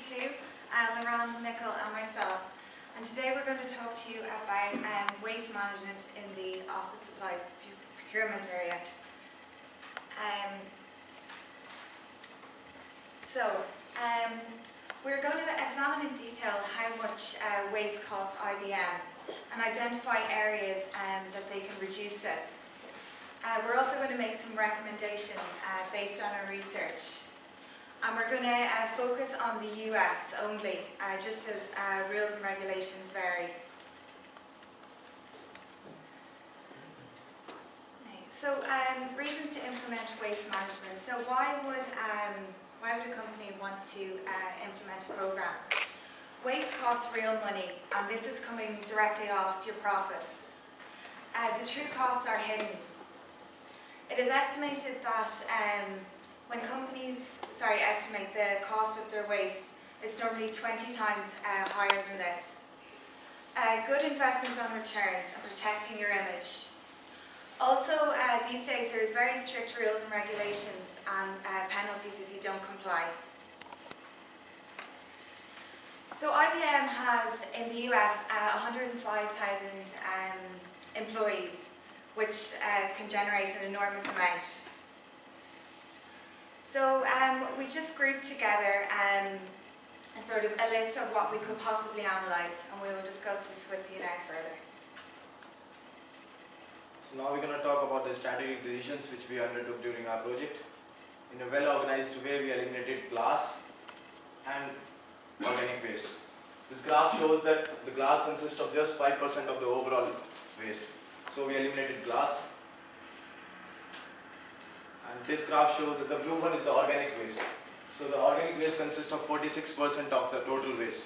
too, Laurent, Nicole and myself. And today we're going to talk to you about waste management in the office supplies procurement area. We're going to examine in detail how much waste costs IBM and identify areas that they can reduce this. We're also going to make some recommendations based on our research. And we're going to focus on the US only, just as rules and regulations vary. So, reasons to implement waste management. So why would a company want to implement a program? Waste costs real money, and this is coming directly off your profits. The true costs are hidden. It is estimated that when companies estimate the cost of their waste, it's normally 20 times higher than this. Good investment on returns and protecting your image. Also, these days there's very strict rules and regulations and penalties if you don't comply. So IBM has in the US 105,000 employees, which can generate an enormous amount. So we just grouped together a sort of a list of what we could possibly analyse, and we will discuss this with you now further. So now we're going to talk about the strategic decisions which we undertook during our project. In a well-organized way, we eliminated glass and organic waste. This graph shows that the glass consists of just 5% of the overall waste. So we eliminated glass. And this graph shows that the blue one is the organic waste. So the organic waste consists of 46% of the total waste.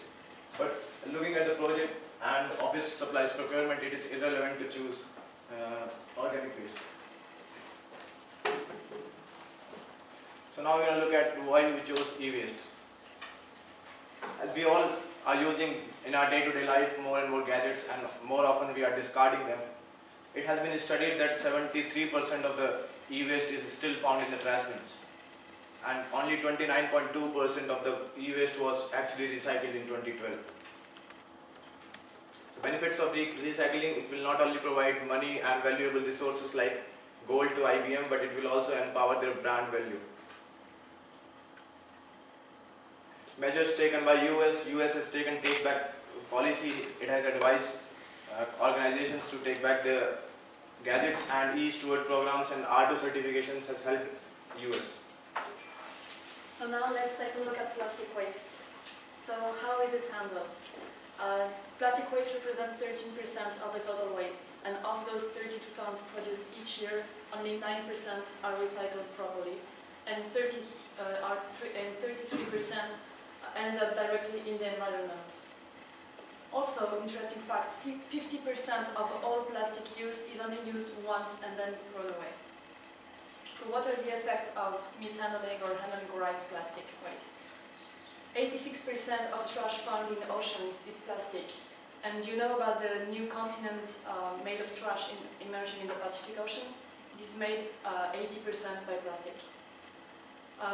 But looking at the project and office supplies procurement, it is irrelevant to choose organic waste. So now we are going to look at why we chose e-waste. As we all are using in our day-to-day life more and more gadgets, and more often we are discarding them, it has been studied that 73% of the e-waste is still found in the trash bins, and only 29.2% of the e-waste was actually recycled in 2012. The benefits of recycling: it will not only provide money and valuable resources like gold to IBM, but it will also empower their brand value. Measures taken by US has taken take back policy. It has advised organizations to take back their gadgets, and e-steward programs and R2 certifications has helped US. So now let's take a look at plastic waste. So how is it handled? Plastic waste represents 13% of the total waste, and of those 32 tons produced each year, only 9% are recycled properly, and 33% end up directly in the environment. Also, interesting fact, 50% of all plastic used is only used once and then thrown away. So what are the effects of mishandling or handling right plastic waste? 86% of trash found in oceans is plastic. And you know about the new continent made of trash emerging in the Pacific Ocean? It is made 80% by plastic.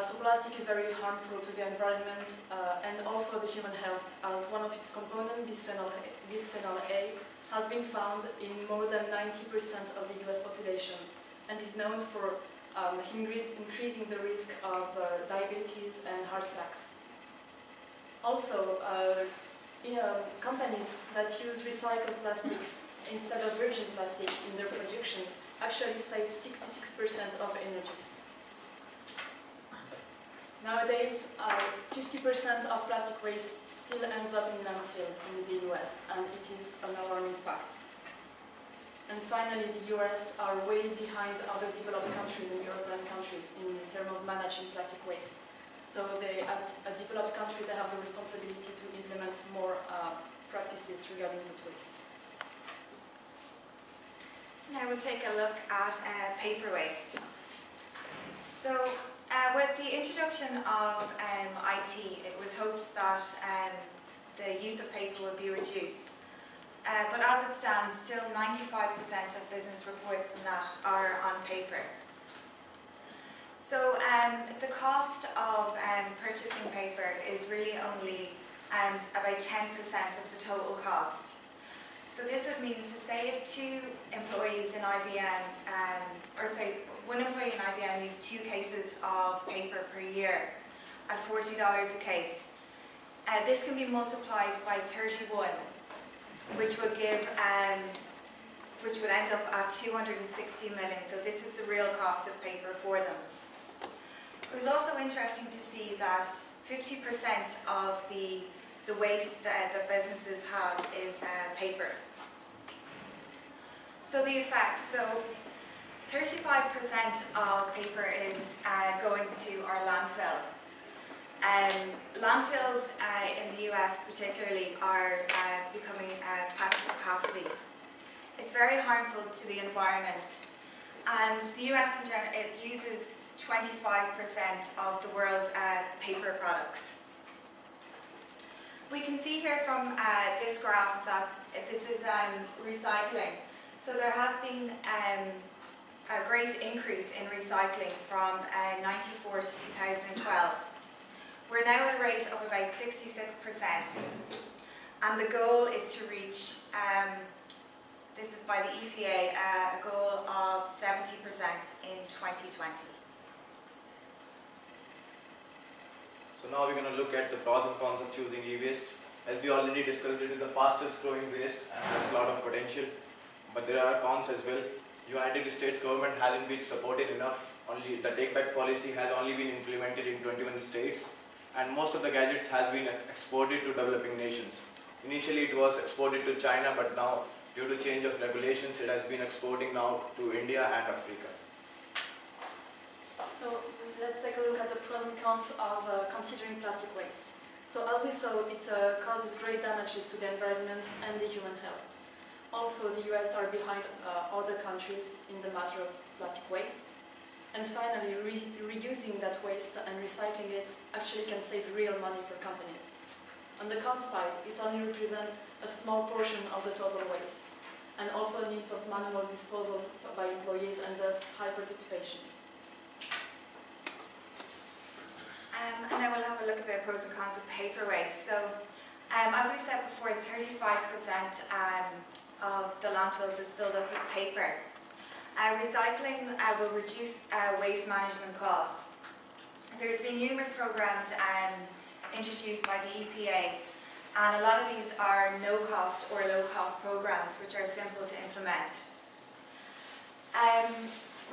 So plastic is very harmful to the environment and also the human health, as one of its components, bisphenol A, has been found in more than 90% of the US population and is known for increasing the risk of diabetes and heart attacks. Also, companies that use recycled plastics instead of virgin plastic in their production actually save 66% of energy. Nowadays, 50% of plastic waste still ends up in landfill in the US, and it is an alarming fact. And finally, the US are way behind other developed countries and European countries in terms of managing plastic waste. So they, as a developed country, they have the responsibility to implement more practices regarding food waste. Now we'll take a look at paper waste. So, with the introduction of IT, it was hoped that the use of paper would be reduced. But as it stands, still 95% of business reports and that are on paper. So the cost of purchasing paper is really only about 10% of the total cost. So this would mean, so say if 2 employees in IBM, or say 1 employee in IBM used 2 cases of paper per year at $40 a case, this can be multiplied by 31, which would give, which would end up at 260 million. So this is the real cost of paper for them. It was also interesting to see that 50% of the waste that businesses have is paper. So the effects, so 35% of paper is going to our landfill. Landfills in the US particularly are becoming packed to capacity. It's very harmful to the environment, and the US in general, it uses 25% of the world's paper products. We can see here from this graph that this is recycling. So there has been a great increase in recycling from 94 to 2012. We're now at a rate of about 66%, and the goal is to reach, this is by the EPA, a goal of 70% in 2020. So now we're going to look at the pros and cons of choosing e-waste. As we already discussed, it is the fastest growing waste and has a lot of potential. But there are cons as well. United States government hasn't been supported enough. Only the take-back policy has only been implemented in 21 states, and most of the gadgets has been exported to developing nations. Initially it was exported to China, but now due to change of regulations it has been exporting now to India and Africa. So let's take a look at the pros and cons of considering plastic waste. So as we saw, it causes great damages to the environment and the human health. Also, the US are behind other countries in the matter of plastic waste. And finally, reusing that waste and recycling it actually can save real money for companies. On the con side, it only represents a small portion of the total waste, and also needs of manual disposal by employees and thus high participation. And then we'll have a look at the pros and cons of paper waste. So, as we said before, 35% of the landfills is filled up with paper. Recycling will reduce waste management costs. There's been numerous programs introduced by the EPA, and a lot of these are no-cost or low-cost programs which are simple to implement.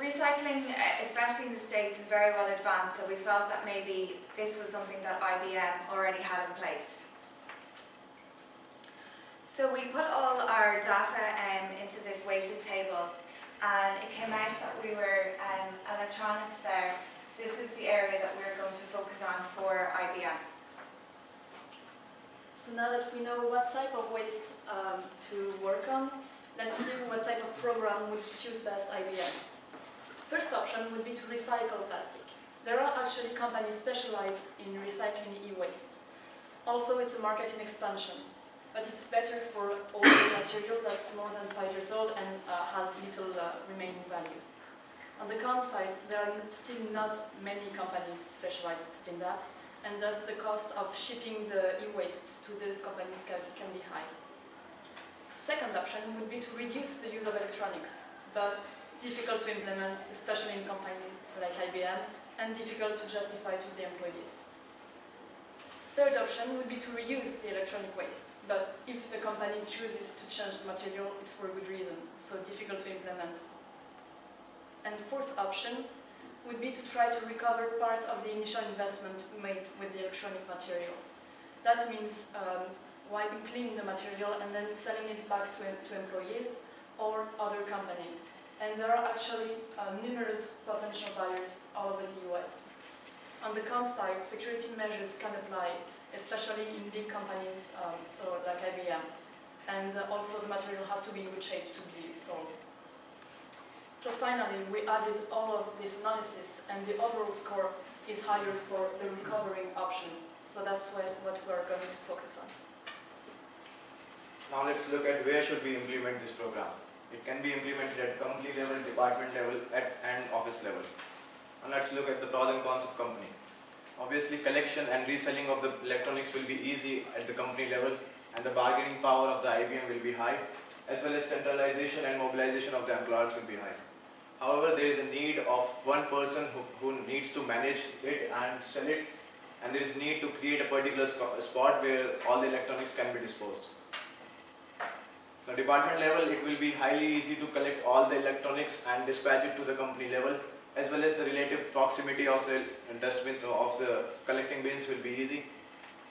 Recycling, especially in the States, is very well advanced, so we felt that maybe this was something that IBM already had in place. So we put all our data into this weighted table, and it came out that we were electronics there. This is the area that we're going to focus on for IBM. So now that we know what type of waste to work on, let's see what type of program would suit best IBM. First option would be to recycle plastic. There are actually companies specialized in recycling e-waste. Also, it's a market in expansion, but it's better for older material that's more than 5 years old and has little remaining value. On the con side, there are still not many companies specialized in that, and thus the cost of shipping the e-waste to these companies can be high. Second option would be to reduce the use of electronics, but difficult to implement, especially in companies like IBM, and difficult to justify to the employees. Third option would be to reuse the electronic waste, but if the company chooses to change the material, it's for a good reason, so difficult to implement. And fourth option would be to try to recover part of the initial investment made with the electronic material. That means wiping clean the material and then selling it back to employees or other companies. And there are actually numerous potential buyers all over the US. On the con side, security measures can apply, especially in big companies, so like IBM. And also the material has to be in good shape to be sold. So finally, we added all of this analysis, and the overall score is higher for the recovering option. So that's what we're going to focus on. Now let's look at where should we implement this program. It can be implemented at company level, department level, and office level. And let's look at the pros and cons of company. Obviously, collection and reselling of the electronics will be easy at the company level, and the bargaining power of the IBM will be high, as well as centralization and mobilization of the employers will be high. However, there is a need of one person who needs to manage it and sell it, and there is need to create a particular spot where all the electronics can be disposed. Now, department level, it will be highly easy to collect all the electronics and dispatch it to the company level, as well as the relative proximity of the dustbin of the collecting bins will be easy.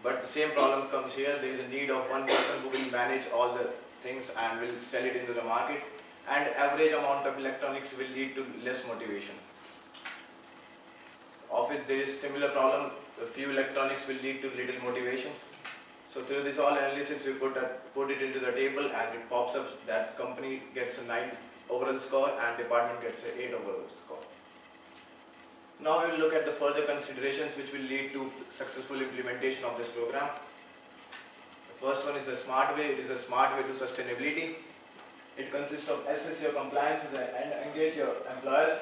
But the same problem comes here. There is a need of one person who will manage all the things and will sell it into the market, and average amount of electronics will lead to less motivation. Office, there is similar problem. A few electronics will lead to little motivation. So through this all analysis, we put it into the table, and it pops up that company gets a 9 overall score and department gets an 8 overall score. Now we will look at the further considerations which will lead to successful implementation of this program. The first one is the smart way. It is a smart way to sustainability. It consists of assess your compliance and engage your employers,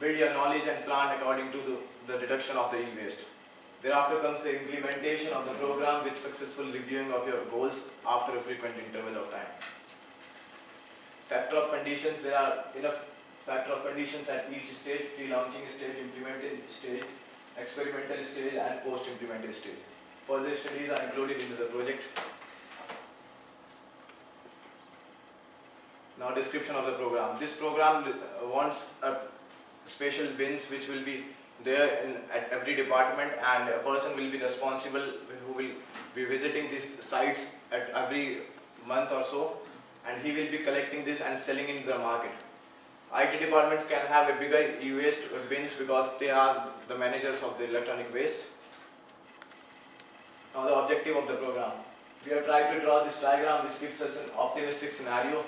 build your knowledge and plan according to the reduction of the e-waste. Thereafter comes the implementation of the program with successful reviewing of your goals after a frequent interval of time. Factor of conditions, there are enough factor of conditions at each stage: pre-launching stage, implementing stage, experimental stage and post-implemental stage. Further studies are included into the project. Now, description of the program. This program wants a special bins which will be there at every department, and a person will be responsible who will be visiting these sites at every month or so, and he will be collecting this and selling in the market. IT departments can have a bigger e-waste bins because they are the managers of the electronic waste. Now, the objective of the program. We have tried to draw this diagram which gives us an optimistic scenario.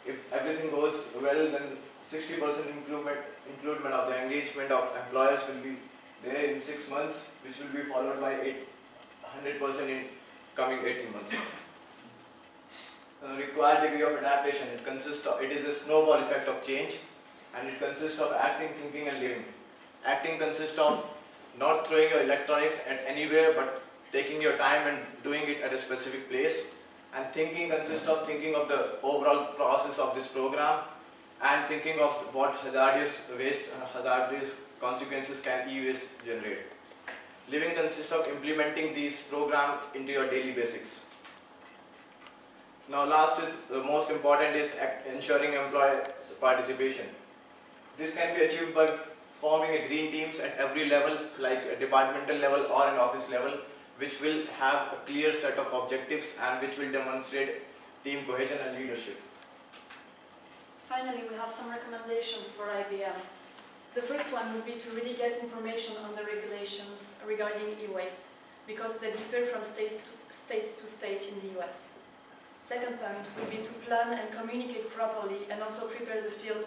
If everything goes well, then 60% increment of the engagement of employers will be there in 6 months, which will be followed by 100% in coming 18 months. The required degree of adaptation, it is a snowball effect of change, and it consists of acting, thinking and living. Acting consists of not throwing your electronics at anywhere, but taking your time and doing it at a specific place. And thinking consists of thinking of the overall process of this program and thinking of what hazardous consequences can e-waste generate. Living consists of implementing these programs into your daily basics. Now, last is the most important is ensuring employee participation. This can be achieved by forming a green teams at every level, like a departmental level or an office level, which will have a clear set of objectives and which will demonstrate team cohesion and leadership. Finally, we have some recommendations for IBM. The first one would be to really get information on the regulations regarding e-waste, because they differ from state to state in the US. Second point would be to plan and communicate properly, and also prepare the field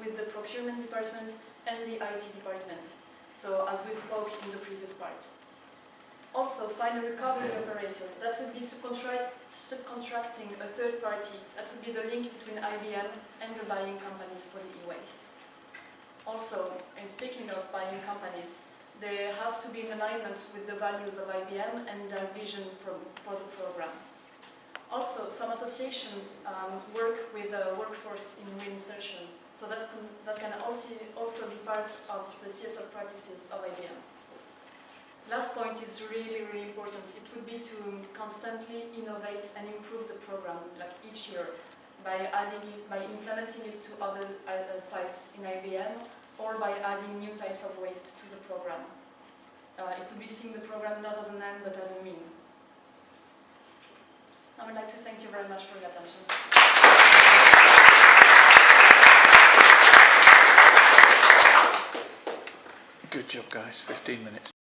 with the procurement department and the IT department, so as we spoke in the previous part. Also, find a recovery operator. That would be subcontracting a third party. That would be the link between IBM and the buying companies for the e-waste. Also, in speaking of buying companies, they have to be in alignment with the values of IBM and their vision for the program. Also, some associations work with the workforce in reinsertion, so that can also be part of the CSR practices of IBM. Last point is really, really important. It would be to constantly innovate and improve the program, like each year, by implementing it to other sites in IBM, or by adding new types of waste to the program. It could be seeing the program not as an end, but as a mean. I would like to thank you very much for your attention. Good job, guys. 15 minutes.